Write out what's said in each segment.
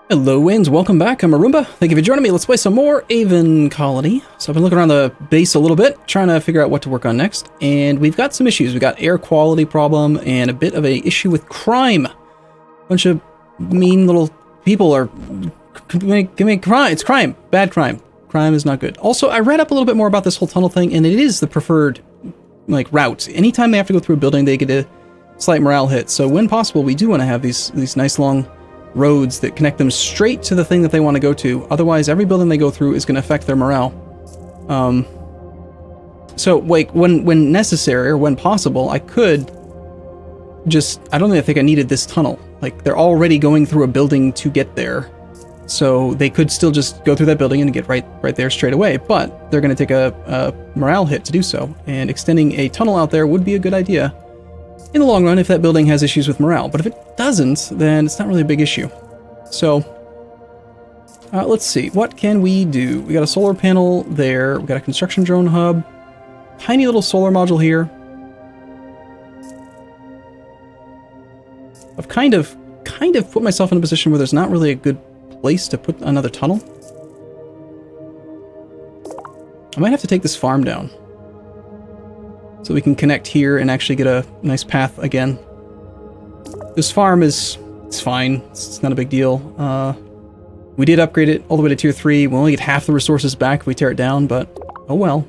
Hello, Waynes. Welcome back. I'm Arumba. Thank you for joining me. Let's play some more Aven Colony. So I've been looking around the base a little bit, trying to figure out what to work on next. And we've got some issues. We've got air quality problem and a bit of a issue with crime. Bunch of mean little people are committing crime. It's crime. Bad crime. Crime is not good. Also, I read up a little bit more about this whole tunnel thing, and it is the preferred route. Anytime they have to go through a building, they get a slight morale hit. So when possible, we do want to have these nice long roads that connect them straight to the thing that they want to go to. Otherwise, every building they go through is going to affect their morale. So, when necessary or when possible, I could just... I don't even think I needed this tunnel. Like, they're already going through a building to get there. So they could still just go through that building and get right there straight away. But they're going to take a morale hit to do so. And extending a tunnel out there would be a good idea in the long run if that building has issues with morale. But if it doesn't, then it's not really a big issue. So, let's see. What can we do? We got a solar panel there. We got a construction drone hub. Tiny little solar module here. I've kind of put myself in a position where there's not really a good place to put another tunnel. I might have to take this farm down so we can connect here and actually get a nice path again. This farm it's fine. It's not a big deal. We did upgrade it all the way to tier 3. We'll only get half the resources back if we tear it down, but oh well.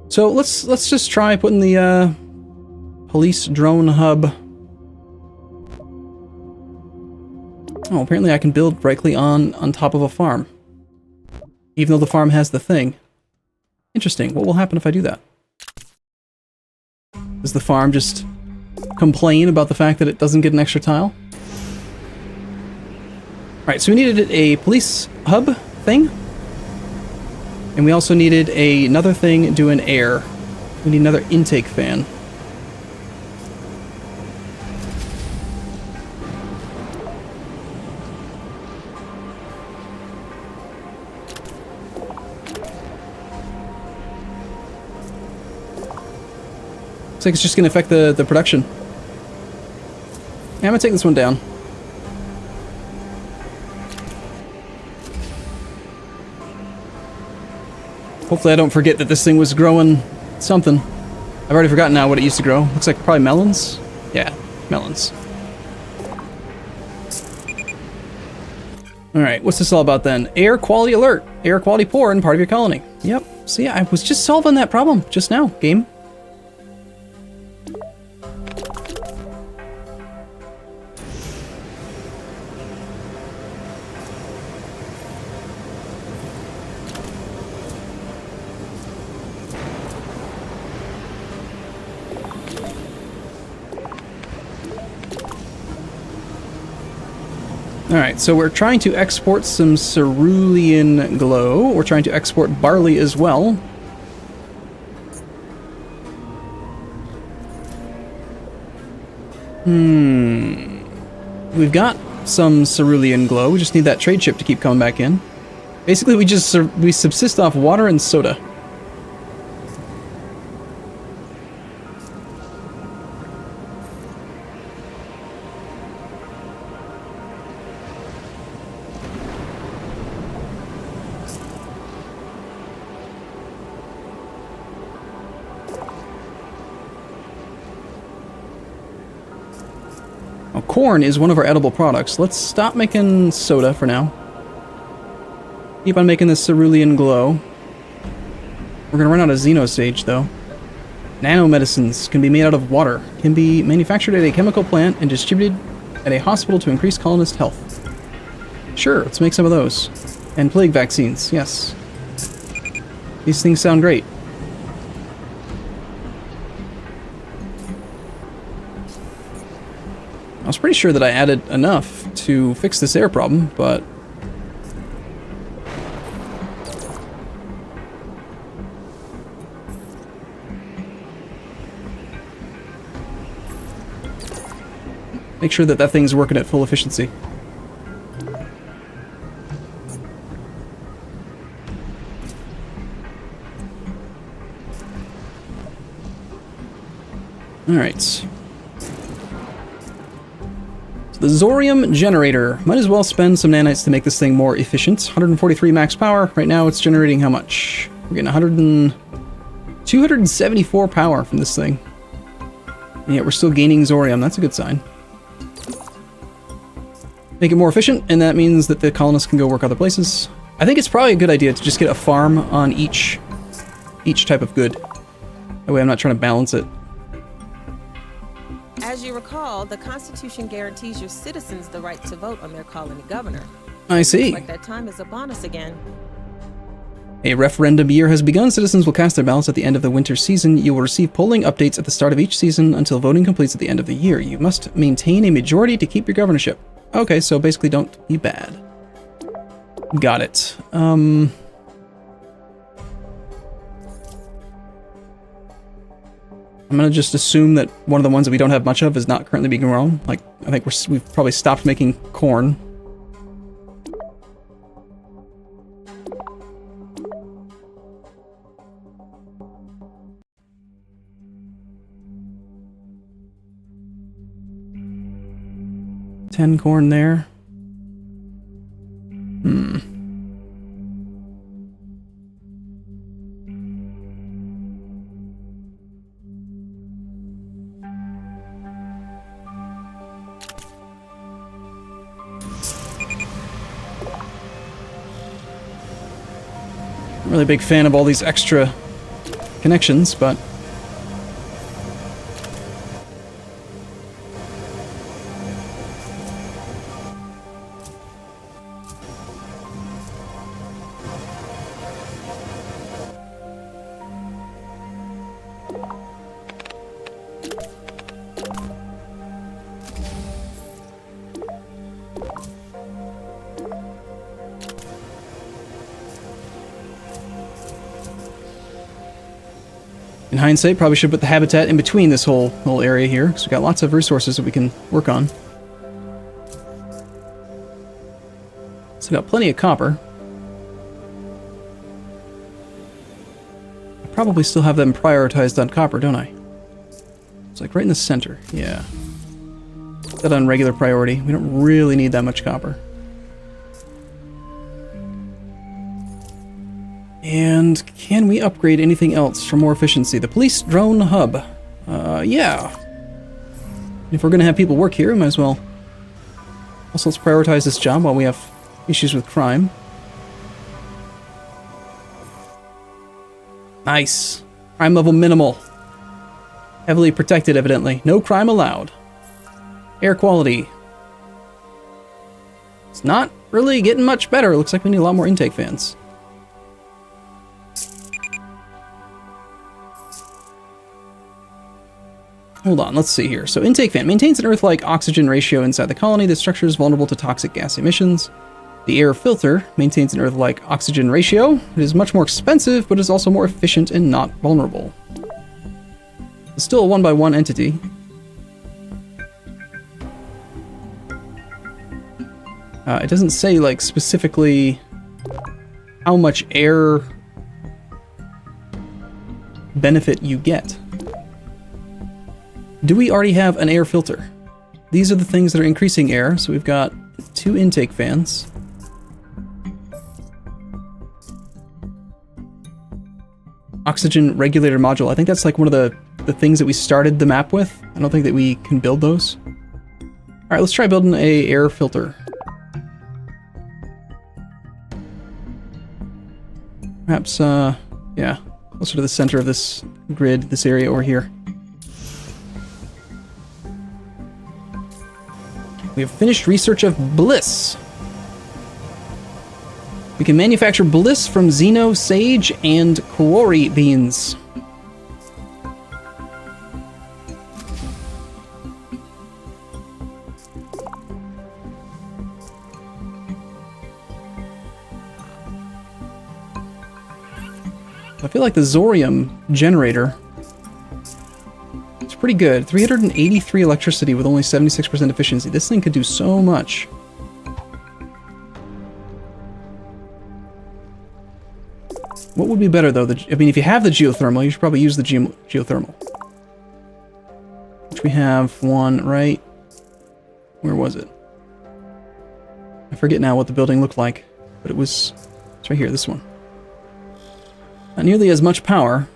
So let's just try putting the police drone hub. Oh, apparently I can build directly on top of a farm, even though the farm has the thing. Interesting. What will happen if I do that? Does the farm just complain about the fact that it doesn't get an extra tile? Alright, so we needed a police hub thing. And we also needed another thing doing air. We need another intake fan. Looks like it's just going to affect the production. Yeah, I'm going to take this one down. Hopefully I don't forget that this thing was growing something. I've already forgotten now what it used to grow. Looks like probably melons? Yeah, melons. Alright, what's this all about then? Air quality alert. Air quality poor in part of your colony. Yep. See, I was just solving that problem just now, game. Alright, so we're trying to export some cerulean glow. We're trying to export barley as well. We've got some cerulean glow. We just need that trade ship to keep coming back in. Basically, we subsist off water and soda. Corn is one of our edible products. Let's stop making soda for now. Keep on making this cerulean glow. We're gonna run out of xenosage though. Nanomedicines can be made out of water. Can be manufactured at a chemical plant and distributed at a hospital to increase colonist health. Sure, let's make some of those. And plague vaccines, yes. These things sound great. I was pretty sure that I added enough to fix this air problem, but... make sure that that thing's working at full efficiency. Alright. the Zorium generator. Might as well spend some nanites to make this thing more efficient. 143 max power. Right now it's generating how much? We're getting 274 power from this thing. And yet we're still gaining Zorium. That's a good sign. Make it more efficient, and that means that the colonists can go work other places. I think it's probably a good idea to just get a farm on each type of good. That way I'm not trying to balance it. As you recall, the Constitution guarantees your citizens the right to vote on their colony governor. I see. Looks like that time is upon us again. A referendum year has begun. Citizens will cast their ballots at the end of the winter season. You will receive polling updates at the start of each season until voting completes at the end of the year. You must maintain a majority to keep your governorship. Okay, so basically don't be bad. Got it. I'm gonna just assume that one of the ones that we don't have much of is not currently being grown. Like, I think we've probably stopped making corn. Corn there. I'm really a big fan of all these extra connections, but in hindsight, probably should put the habitat in between this whole area here, because we've got lots of resources that we can work on. So we've got plenty of copper. I probably still have them prioritized on copper, don't I? It's like right in the center, yeah. Put that on regular priority. We don't really need that much copper. And can we upgrade anything else for more efficiency? The police drone hub. Yeah. If we're going to have people work here, we might as well. Also, let's prioritize this job while we have issues with crime. Nice. Crime level minimal. Heavily protected, evidently. No crime allowed. Air quality. It's not really getting much better. It looks like we need a lot more intake fans. Hold on, let's see here. So intake fan maintains an Earth-like oxygen ratio inside the colony. The structure is vulnerable to toxic gas emissions. The air filter maintains an Earth-like oxygen ratio. It is much more expensive, but is also more efficient and not vulnerable. It's still a one-by-one entity. It doesn't say, like, specifically how much air benefit you get. Do we already have an air filter? These are the things that are increasing air. So we've got 2 intake fans. Oxygen regulator module. I think that's like one of the things that we started the map with. I don't think that we can build those. All right, let's try building a air filter. Perhaps, yeah, closer to the center of this grid, this area over here. We have finished research of bliss. We can manufacture bliss from Xeno, sage, and quarry beans. I feel like the Zorium generator, it's pretty good. 383 electricity with only 76% efficiency. This thing could do so much. What would be better, though? I mean, if you have the geothermal, you should probably use the geothermal. Which we have one right Where was it? I forget now what the building looked like, but it's right here, this one. Not nearly as much power,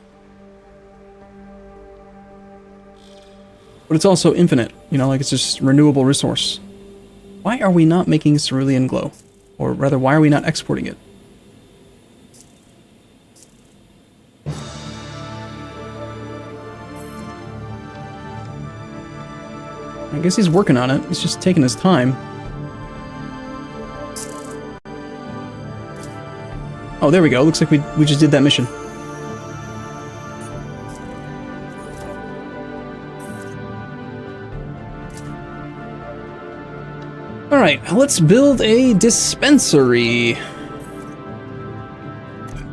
but it's also infinite, you know, like it's just renewable resource. Why are we not making cerulean glow? Or rather, why are we not exporting it? I guess he's working on it. It's just taking his time. Oh, there we go. Looks like we just did that mission. Alright, let's build a dispensary.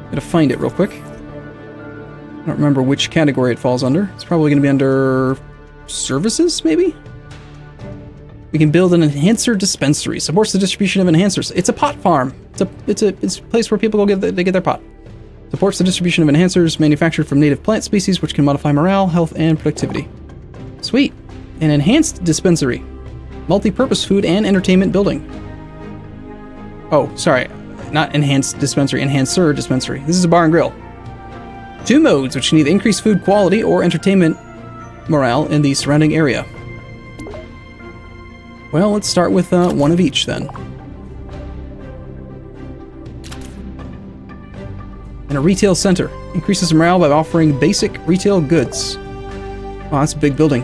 Gotta find it real quick. I don't remember which category it falls under. It's probably gonna be under services, maybe? We can build an enhancer dispensary. Supports the distribution of enhancers. It's a pot farm. It's a place where people go get their pot. Supports the distribution of enhancers manufactured from native plant species, which can modify morale, health, and productivity. Sweet. An enhanced dispensary. Multi-purpose food and entertainment building. Oh, sorry. Not enhanced dispensary, enhancer dispensary. This is a bar and grill. 2 modes, which can either increase food quality or entertainment morale in the surrounding area. Well, let's start with one of each then. And a retail center. Increases morale by offering basic retail goods. Oh, that's a big building.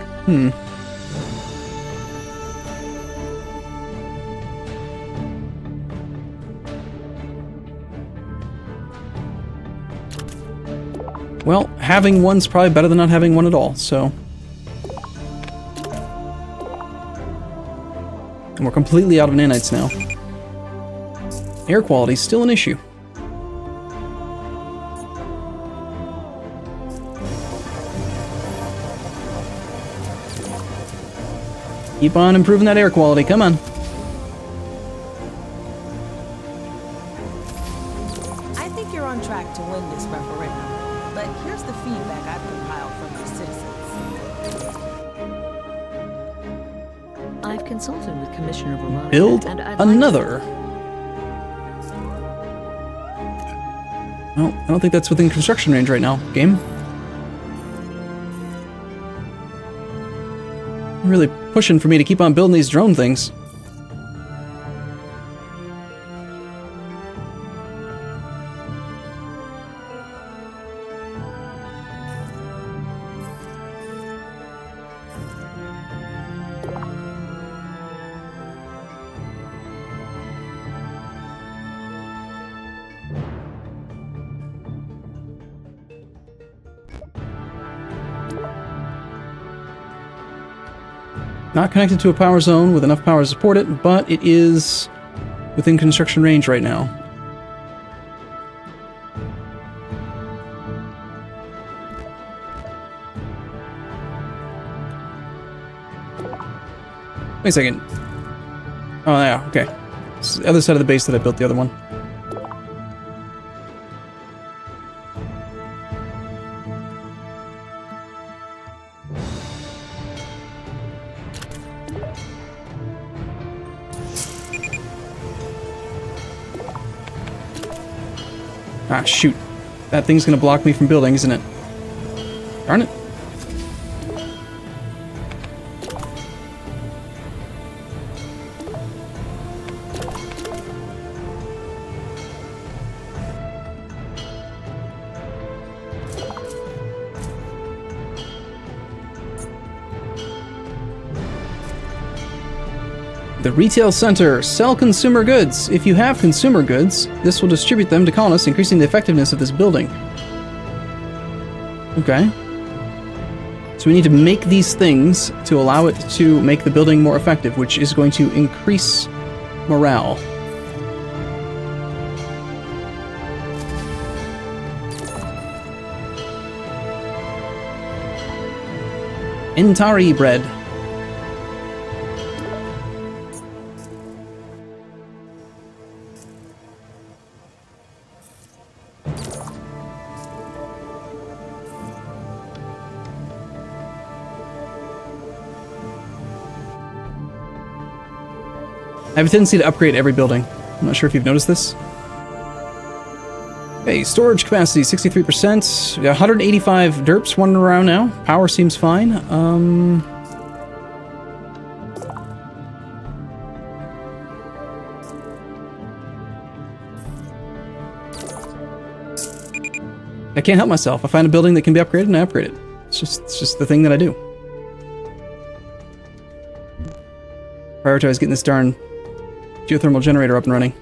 Well, having one's probably better than not having one at all, so... And we're completely out of nanites now. Air quality is still an issue. Keep on improving that air quality, come on. I think you're on track to win this referendum, but here's the feedback I've compiled from your citizens. I've consulted with Commissioner Verona. Build and I'd another. No, I don't think that's within construction range right now, game. You're really pushing for me to keep on building these drone things. Not connected to a power zone with enough power to support it, but it is within construction range right now. Wait a second. Oh, yeah, okay. It's the other side of the base that I built the other one. Ah, shoot. That thing's gonna block me from building, isn't it? Darn it. The retail center. Sell consumer goods. If you have consumer goods, this will distribute them to colonists, increasing the effectiveness of this building. Okay. So we need to make these things to allow it to make the building more effective, which is going to increase morale. Intari bread. I have a tendency to upgrade every building. I'm not sure if you've noticed this. Okay, storage capacity, 63%. We got 185 derps running around now. Power seems fine. I can't help myself. I find a building that can be upgraded and I upgrade it. It's just the thing that I do. Prioritize getting this darn geothermal generator up and running.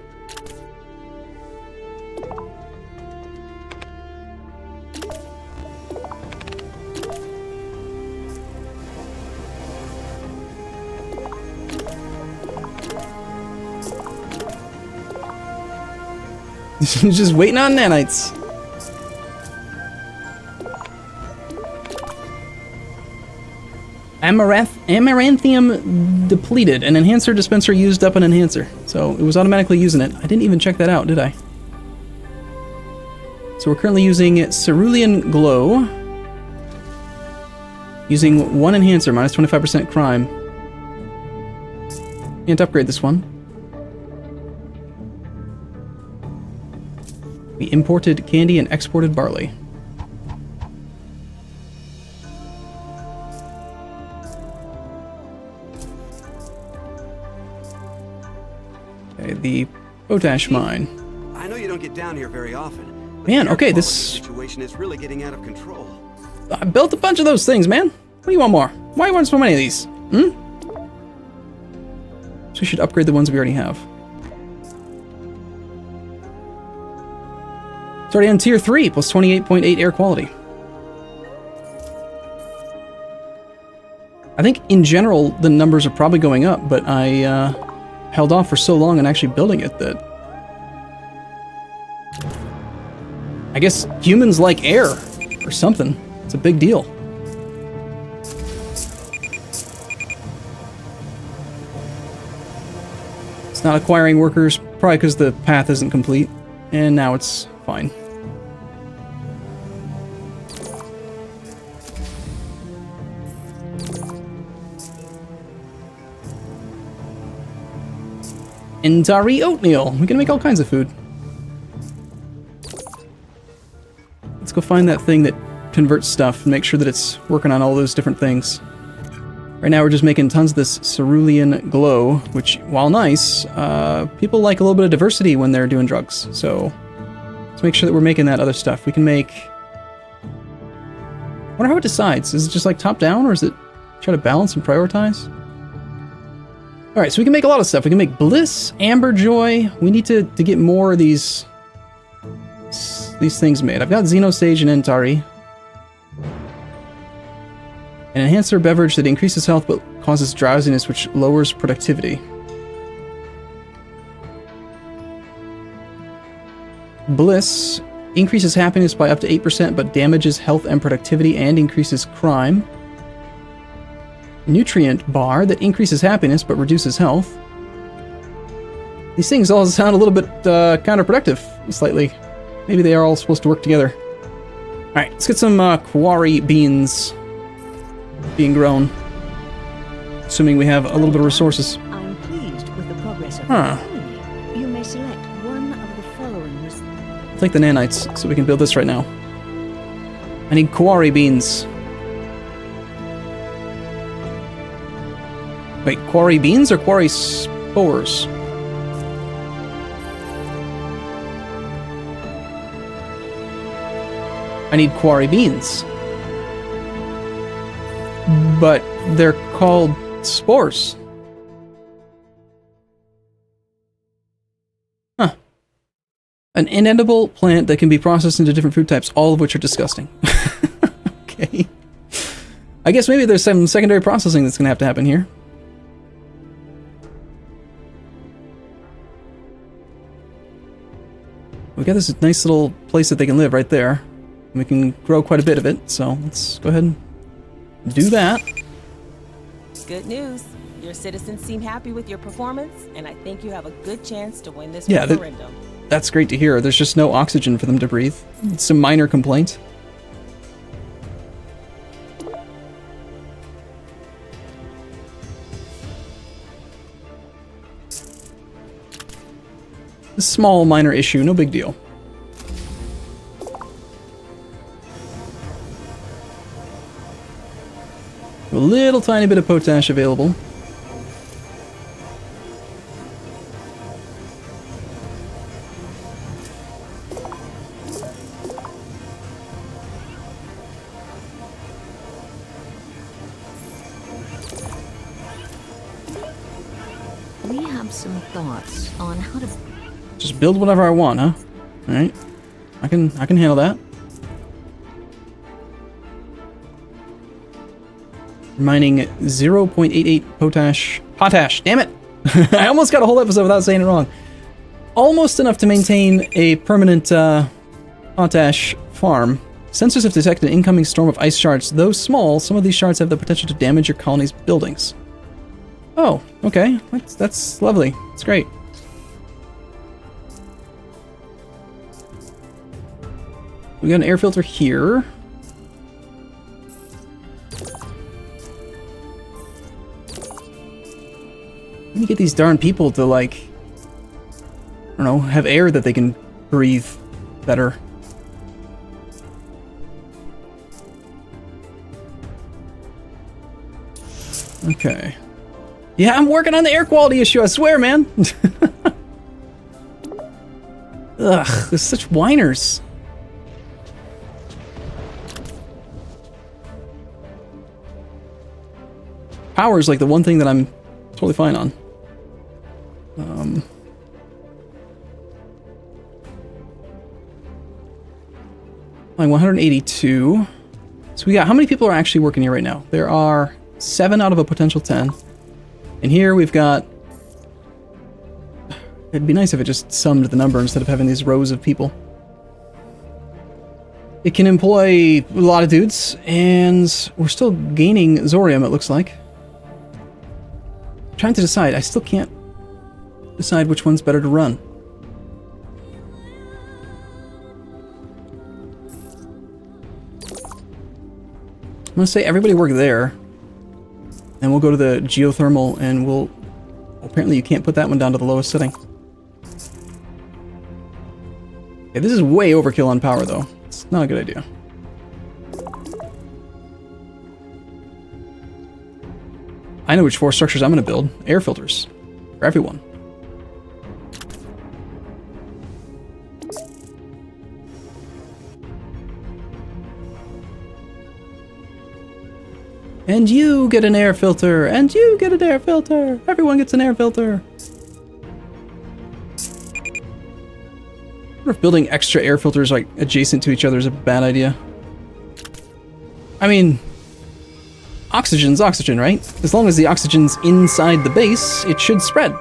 Just waiting on nanites. Amaranthium depleted. An enhancer dispenser used up an enhancer. So it was automatically using it. I didn't even check that out, did I? So we're currently using Cerulean Glow. Using one enhancer, minus 25% crime. Can't upgrade this one. We imported candy and exported barley. Okay, the potash mine. I know you don't get down here very often. But Man, the okay, air this... quality situation is really getting out of control. I built a bunch of those things, man. What do you want more? Why do you want so many of these? Hmm? So we should upgrade the ones we already have. It's already on tier 3, plus 28.8 air quality. I think in general the numbers are probably going up, but I held off for so long on actually building it that I guess humans like air or something. It's a big deal. It's not acquiring workers, probably because the path isn't complete, and now it's fine. Indari oatmeal. We can make all kinds of food. Let's go find that thing that converts stuff and make sure that it's working on all those different things. Right now we're just making tons of this cerulean glow, which, while nice, people like a little bit of diversity when they're doing drugs. So let's make sure that we're making that other stuff. We can make... I wonder how it decides. Is it just like top down, or is it try to balance and prioritize? Alright, so we can make a lot of stuff. We can make bliss, amber joy. We need to get more of these things made. I've got Xenosage and Entari. An enhancer beverage that increases health but causes drowsiness, which lowers productivity. Bliss increases happiness by up to 8%, but damages health and productivity and increases crime. Nutrient bar that increases happiness but reduces health. These things all sound a little bit counterproductive, slightly. Maybe they are all supposed to work together. Alright, let's get some quarry beans being grown. Assuming we have a little bit of resources. I'm pleased with the progress of the colony. You may select one of the following. I'll take the nanites so we can build this right now. I need quarry beans. Wait, quarry beans or quarry spores? I need quarry beans. But they're called spores. Huh. An inedible plant that can be processed into different food types, all of which are disgusting. Okay. I guess maybe there's some secondary processing that's going to have to happen here. We've got this nice little place that they can live right there. We can grow quite a bit of it, so let's go ahead and do that. Good news. Your citizens seem happy with your performance, and I think you have a good chance to win this Yeah, referendum. That's great to hear. There's just no oxygen for them to breathe. It's a minor complaint. A small minor issue, no big deal. A little tiny bit of potash available. We have some thoughts on how to... Just build whatever I want, huh? Alright. I can handle that. Mining 0.88 potash. Damn it! I almost got a whole episode without saying it wrong. Almost enough to maintain a permanent potash farm. Sensors have detected an incoming storm of ice shards. Though small, some of these shards have the potential to damage your colony's buildings. Oh, okay. That's lovely. It's great. We got an air filter here. Let me get these darn people to, like, I don't know, have air that they can breathe better. Okay. Yeah, I'm working on the air quality issue, I swear, man. Ugh, they're such whiners. Power is like the one thing that I'm totally fine on. Like 182. So we got, how many people are actually working here right now? There are 7 out of a potential 10. And here we've got, it'd be nice if it just summed the number instead of having these rows of people. It can employ a lot of dudes, and we're still gaining Zorium, it looks like. I'm trying to decide. I still can't decide which one's better to run. I'm gonna say everybody work there. And we'll go to the geothermal, and we'll... Apparently you can't put that one down to the lowest setting. Okay, this is way overkill on power, though. It's not a good idea. I know which 4 structures I'm going to build. Air filters. For everyone. And you get an air filter, and you get an air filter. Everyone gets an air filter. I wonder if building extra air filters like adjacent to each other is a bad idea. I mean, oxygen's oxygen, right? As long as the oxygen's inside the base, it should spread.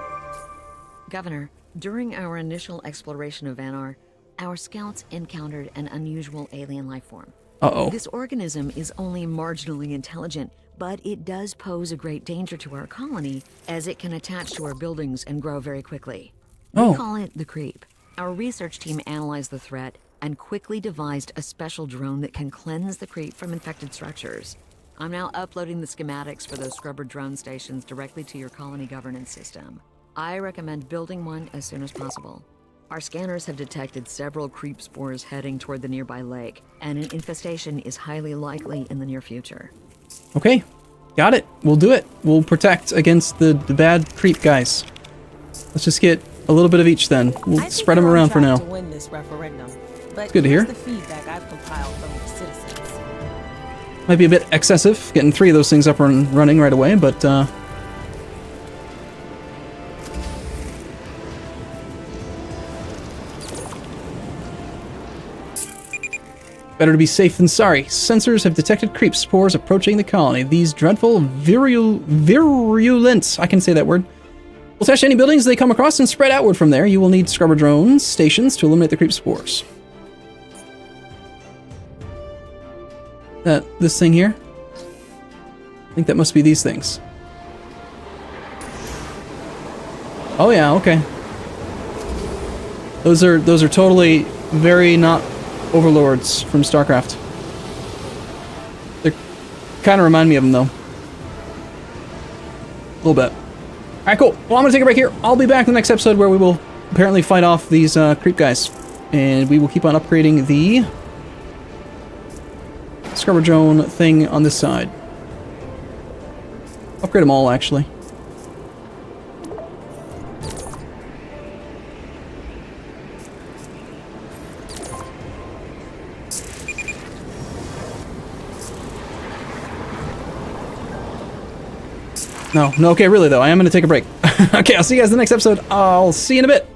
Governor, during our initial exploration of Vanar, our scouts encountered an unusual alien life form. Uh-oh. This organism is only marginally intelligent, but it does pose a great danger to our colony as it can attach to our buildings and grow very quickly. We call it the Creep. Our research team analyzed the threat and quickly devised a special drone that can cleanse the Creep from infected structures. I'm now uploading the schematics for those scrubber drone stations directly to your colony governance system. I recommend building one as soon as possible. Our scanners have detected several creep spores heading toward the nearby lake, and an infestation is highly likely in the near future. Okay, got it. We'll do it. We'll protect against the bad creep guys. Let's just get a little bit of each then. We'll spread them around for now. To win this referendum, but Good to hear. The feedback I've compiled from your citizens. Might be a bit excessive, getting 3 of those things up and running right away, but better to be safe than sorry. Sensors have detected creep spores approaching the colony. These dreadful virulent, I can say that word, will touch any buildings they come across and spread outward from there. You will need scrubber drone stations to eliminate the creep spores. This thing here? I think that must be these things. Oh yeah, okay. Those are totally very not overlords from StarCraft. They kind of remind me of them though. A little bit. Alright, cool. Well, I'm going to take a break here. I'll be back in the next episode where we will apparently fight off these creep guys. And we will keep on upgrading the scrubber drone thing on this side. Upgrade them all, actually. No, okay, really though, I am going to take a break. Okay, I'll see you guys in the next episode. I'll see you in a bit.